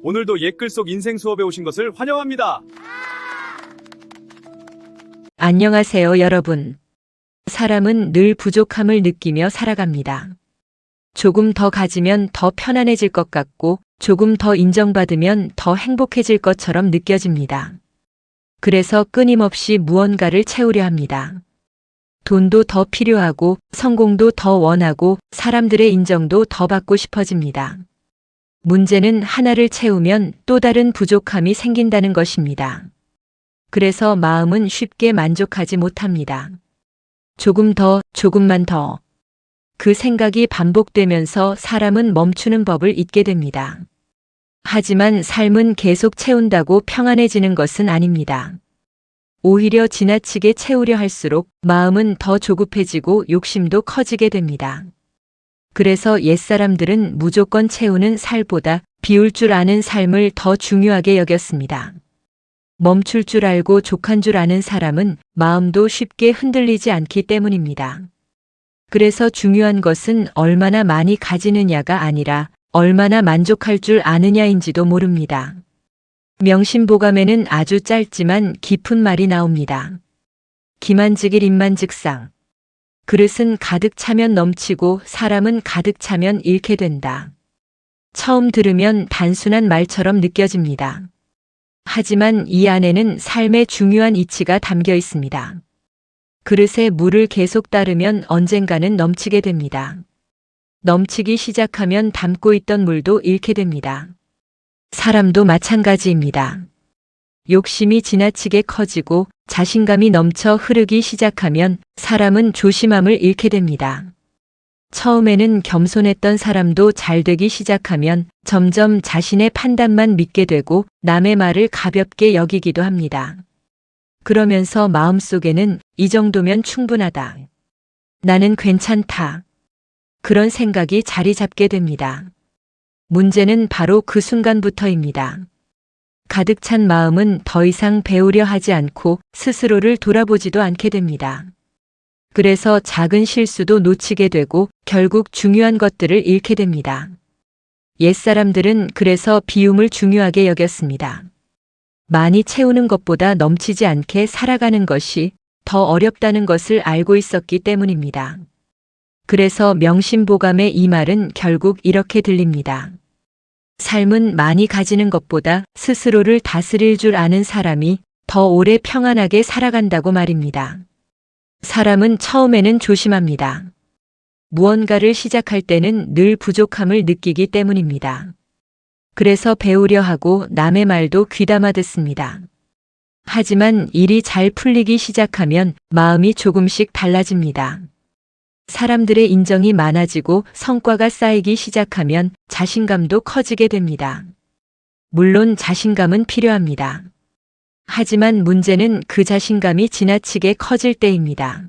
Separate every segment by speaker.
Speaker 1: 오늘도 옛글 속 인생 수업에 오신 것을 환영합니다.
Speaker 2: 안녕하세요, 여러분. 사람은 늘 부족함을 느끼며 살아갑니다. 조금 더 가지면 더 편안해질 것 같고, 조금 더 인정받으면 더 행복해질 것처럼 느껴집니다. 그래서 끊임없이 무언가를 채우려 합니다. 돈도 더 필요하고, 성공도 더 원하고, 사람들의 인정도 더 받고 싶어집니다. 문제는 하나를 채우면 또 다른 부족함이 생긴다는 것입니다. 그래서 마음은 쉽게 만족하지 못합니다. 조금 더, 조금만 더. 그 생각이 반복되면서 사람은 멈추는 법을 잊게 됩니다. 하지만 삶은 계속 채운다고 평안해지는 것은 아닙니다. 오히려 지나치게 채우려 할수록 마음은 더 조급해지고 욕심도 커지게 됩니다. 그래서 옛사람들은 무조건 채우는 살보다 비울 줄 아는 삶을 더 중요하게 여겼습니다. 멈출 줄 알고 족한 줄 아는 사람은 마음도 쉽게 흔들리지 않기 때문입니다. 그래서 중요한 것은 얼마나 많이 가지느냐가 아니라 얼마나 만족할 줄 아느냐인지도 모릅니다. 명심보감에는 아주 짧지만 깊은 말이 나옵니다. 기만직일 입만직상. 그릇은 가득 차면 넘치고 사람은 가득 차면 잃게 된다. 처음 들으면 단순한 말처럼 느껴집니다. 하지만 이 안에는 삶의 중요한 이치가 담겨 있습니다. 그릇에 물을 계속 따르면 언젠가는 넘치게 됩니다. 넘치기 시작하면 담고 있던 물도 잃게 됩니다. 사람도 마찬가지입니다. 욕심이 지나치게 커지고 자신감이 넘쳐 흐르기 시작하면 사람은 조심함을 잃게 됩니다. 처음에는 겸손했던 사람도 잘 되기 시작하면 점점 자신의 판단만 믿게 되고 남의 말을 가볍게 여기기도 합니다. 그러면서 마음속에는 이 정도면 충분하다. 나는 괜찮다. 그런 생각이 자리 잡게 됩니다. 문제는 바로 그 순간부터입니다. 가득 찬 마음은 더 이상 배우려 하지 않고 스스로를 돌아보지도 않게 됩니다. 그래서 작은 실수도 놓치게 되고 결국 중요한 것들을 잃게 됩니다. 옛사람들은 그래서 비움을 중요하게 여겼습니다. 많이 채우는 것보다 넘치지 않게 살아가는 것이 더 어렵다는 것을 알고 있었기 때문입니다. 그래서 명심보감의 이 말은 결국 이렇게 들립니다. 삶은 많이 가지는 것보다 스스로를 다스릴 줄 아는 사람이 더 오래 평안하게 살아간다고 말입니다. 사람은 처음에는 조심합니다. 무언가를 시작할 때는 늘 부족함을 느끼기 때문입니다. 그래서 배우려 하고 남의 말도 귀담아 듣습니다. 하지만 일이 잘 풀리기 시작하면 마음이 조금씩 달라집니다. 사람들의 인정이 많아지고 성과가 쌓이기 시작하면 자신감도 커지게 됩니다. 물론 자신감은 필요합니다. 하지만 문제는 그 자신감이 지나치게 커질 때입니다.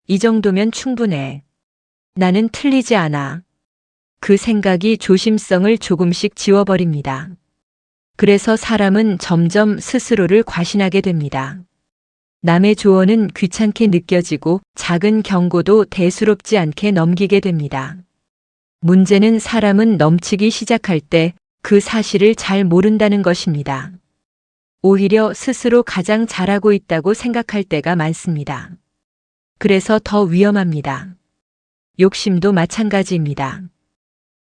Speaker 2: 이 정도면 충분해. 나는 틀리지 않아. 그 생각이 조심성을 조금씩 지워버립니다. 그래서 사람은 점점 스스로를 과신하게 됩니다. 남의 조언은 귀찮게 느껴지고 작은 경고도 대수롭지 않게 넘기게 됩니다. 문제는 사람은 넘치기 시작할 때 그 사실을 잘 모른다는 것입니다. 오히려 스스로 가장 잘하고 있다고 생각할 때가 많습니다. 그래서 더 위험합니다. 욕심도 마찬가지입니다.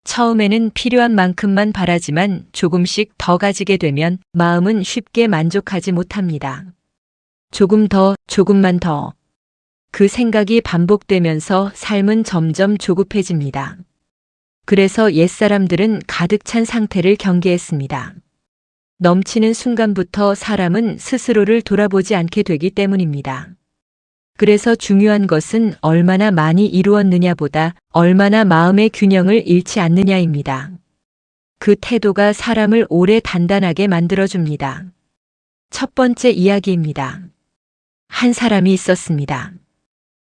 Speaker 2: 처음에는 필요한 만큼만 바라지만 조금씩 더 가지게 되면 마음은 쉽게 만족하지 못합니다. 조금 더, 조금만 더. 그 생각이 반복되면서 삶은 점점 조급해집니다. 그래서 옛사람들은 가득 찬 상태를 경계했습니다. 넘치는 순간부터 사람은 스스로를 돌아보지 않게 되기 때문입니다. 그래서 중요한 것은 얼마나 많이 이루었느냐보다 얼마나 마음의 균형을 잃지 않느냐입니다. 그 태도가 사람을 오래 단단하게 만들어줍니다. 첫 번째 이야기입니다. 한 사람이 있었습니다.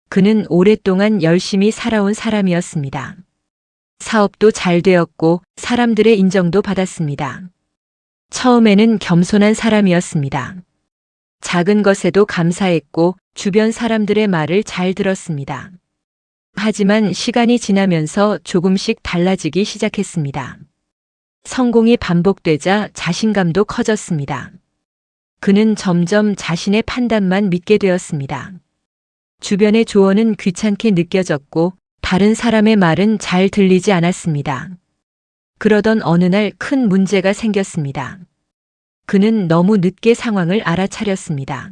Speaker 2: 그는 오랫동안 열심히 살아온 사람이었습니다. 사업도 잘 되었고 사람들의 인정도 받았습니다. 처음에는 겸손한 사람이었습니다. 작은 것에도 감사했고 주변 사람들의 말을 잘 들었습니다. 하지만 시간이 지나면서 조금씩 달라지기 시작했습니다. 성공이 반복되자 자신감도 커졌습니다. 그는 점점 자신의 판단만 믿게 되었습니다. 주변의 조언은 귀찮게 느껴졌고 다른 사람의 말은 잘 들리지 않았습니다. 그러던 어느 날 큰 문제가 생겼습니다. 그는 너무 늦게 상황을 알아차렸습니다.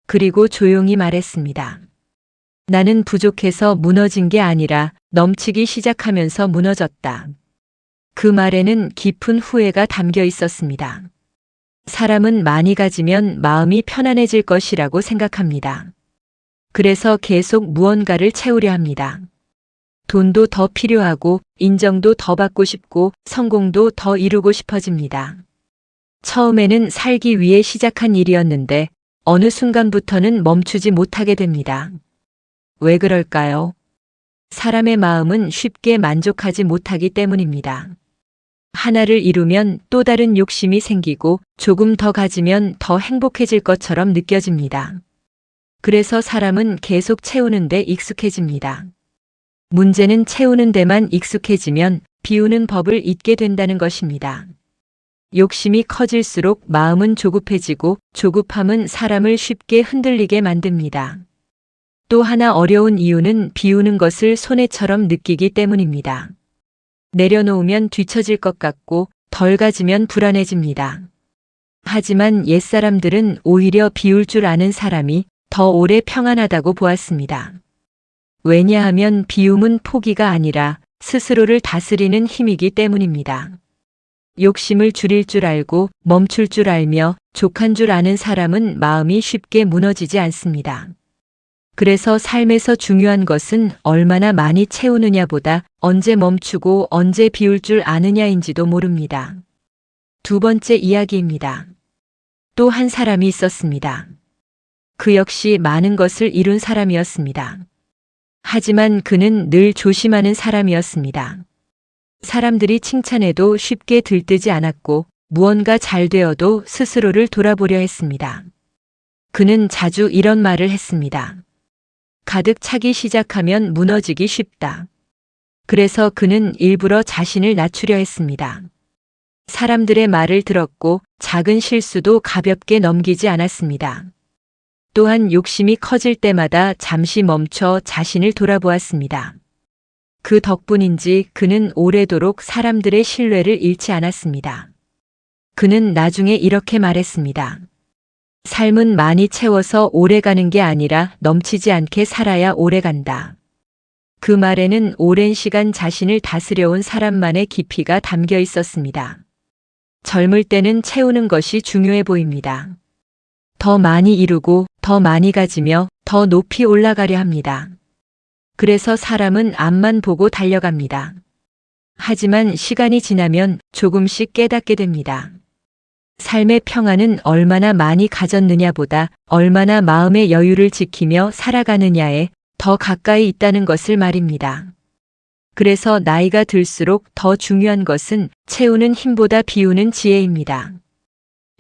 Speaker 2: 그리고 조용히 말했습니다. 나는 부족해서 무너진 게 아니라 넘치기 시작하면서 무너졌다. 그 말에는 깊은 후회가 담겨 있었습니다. 사람은 많이 가지면 마음이 편안해질 것이라고 생각합니다. 그래서 계속 무언가를 채우려 합니다. 돈도 더 필요하고 인정도 더 받고 싶고 성공도 더 이루고 싶어집니다. 처음에는 살기 위해 시작한 일이었는데 어느 순간부터는 멈추지 못하게 됩니다. 왜 그럴까요? 사람의 마음은 쉽게 만족하지 못하기 때문입니다. 하나를 이루면 또 다른 욕심이 생기고 조금 더 가지면 더 행복해질 것처럼 느껴집니다. 그래서 사람은 계속 채우는 데 익숙해집니다. 문제는 채우는 데만 익숙해지면 비우는 법을 잊게 된다는 것입니다. 욕심이 커질수록 마음은 조급해지고 조급함은 사람을 쉽게 흔들리게 만듭니다. 또 하나 어려운 이유는 비우는 것을 손해처럼 느끼기 때문입니다. 내려놓으면 뒤처질 것 같고 덜 가지면 불안해집니다. 하지만 옛사람들은 오히려 비울 줄 아는 사람이 더 오래 평안하다고 보았습니다. 왜냐하면 비움은 포기가 아니라 스스로를 다스리는 힘이기 때문입니다. 욕심을 줄일 줄 알고 멈출 줄 알며 족한 줄 아는 사람은 마음이 쉽게 무너지지 않습니다. 그래서 삶에서 중요한 것은 얼마나 많이 채우느냐보다 언제 멈추고 언제 비울 줄 아느냐인지도 모릅니다. 두 번째 이야기입니다. 또 한 사람이 있었습니다. 그 역시 많은 것을 이룬 사람이었습니다. 하지만 그는 늘 조심하는 사람이었습니다. 사람들이 칭찬해도 쉽게 들뜨지 않았고 무언가 잘 되어도 스스로를 돌아보려 했습니다. 그는 자주 이런 말을 했습니다. 가득 차기 시작하면 무너지기 쉽다. 그래서 그는 일부러 자신을 낮추려 했습니다. 사람들의 말을 들었고 작은 실수도 가볍게 넘기지 않았습니다. 또한 욕심이 커질 때마다 잠시 멈춰 자신을 돌아보았습니다. 그 덕분인지 그는 오래도록 사람들의 신뢰를 잃지 않았습니다. 그는 나중에 이렇게 말했습니다. 삶은 많이 채워서 오래 가는 게 아니라 넘치지 않게 살아야 오래 간다. 그 말에는 오랜 시간 자신을 다스려온 사람만의 깊이가 담겨 있었습니다. 젊을 때는 채우는 것이 중요해 보입니다. 더 많이 이루고 더 많이 가지며 더 높이 올라가려 합니다. 그래서 사람은 앞만 보고 달려갑니다. 하지만 시간이 지나면 조금씩 깨닫게 됩니다. 삶의 평안은 얼마나 많이 가졌느냐보다 얼마나 마음의 여유를 지키며 살아가느냐에 더 가까이 있다는 것을 말입니다. 그래서 나이가 들수록 더 중요한 것은 채우는 힘보다 비우는 지혜입니다.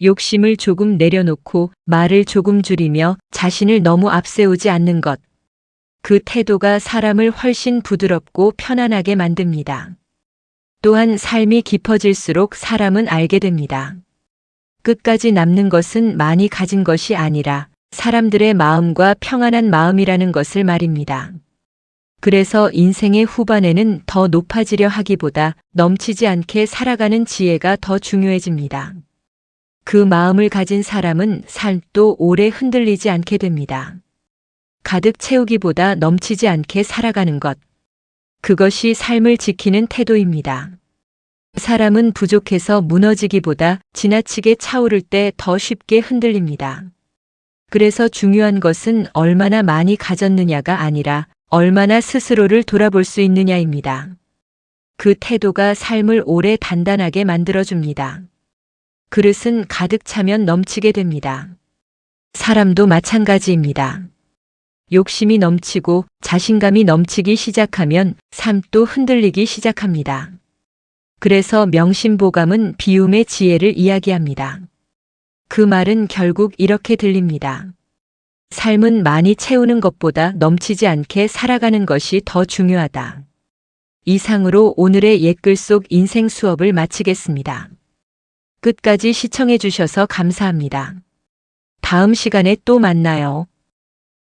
Speaker 2: 욕심을 조금 내려놓고 말을 조금 줄이며 자신을 너무 앞세우지 않는 것. 그 태도가 사람을 훨씬 부드럽고 편안하게 만듭니다. 또한 삶이 깊어질수록 사람은 알게 됩니다. 끝까지 남는 것은 많이 가진 것이 아니라 사람들의 마음과 평안한 마음이라는 것을 말입니다. 그래서 인생의 후반에는 더 높아지려 하기보다 넘치지 않게 살아가는 지혜가 더 중요해집니다. 그 마음을 가진 사람은 삶도 오래 흔들리지 않게 됩니다. 가득 채우기보다 넘치지 않게 살아가는 것. 그것이 삶을 지키는 태도입니다. 사람은 부족해서 무너지기보다 지나치게 차오를 때 더 쉽게 흔들립니다. 그래서 중요한 것은 얼마나 많이 가졌느냐가 아니라 얼마나 스스로를 돌아볼 수 있느냐입니다. 그 태도가 삶을 오래 단단하게 만들어줍니다. 그릇은 가득 차면 넘치게 됩니다. 사람도 마찬가지입니다. 욕심이 넘치고 자신감이 넘치기 시작하면 삶도 흔들리기 시작합니다. 그래서 명심보감은 비움의 지혜를 이야기합니다. 그 말은 결국 이렇게 들립니다. 삶은 많이 채우는 것보다 넘치지 않게 살아가는 것이 더 중요하다. 이상으로 오늘의 옛글 속 인생 수업을 마치겠습니다. 끝까지 시청해 주셔서 감사합니다. 다음 시간에 또 만나요.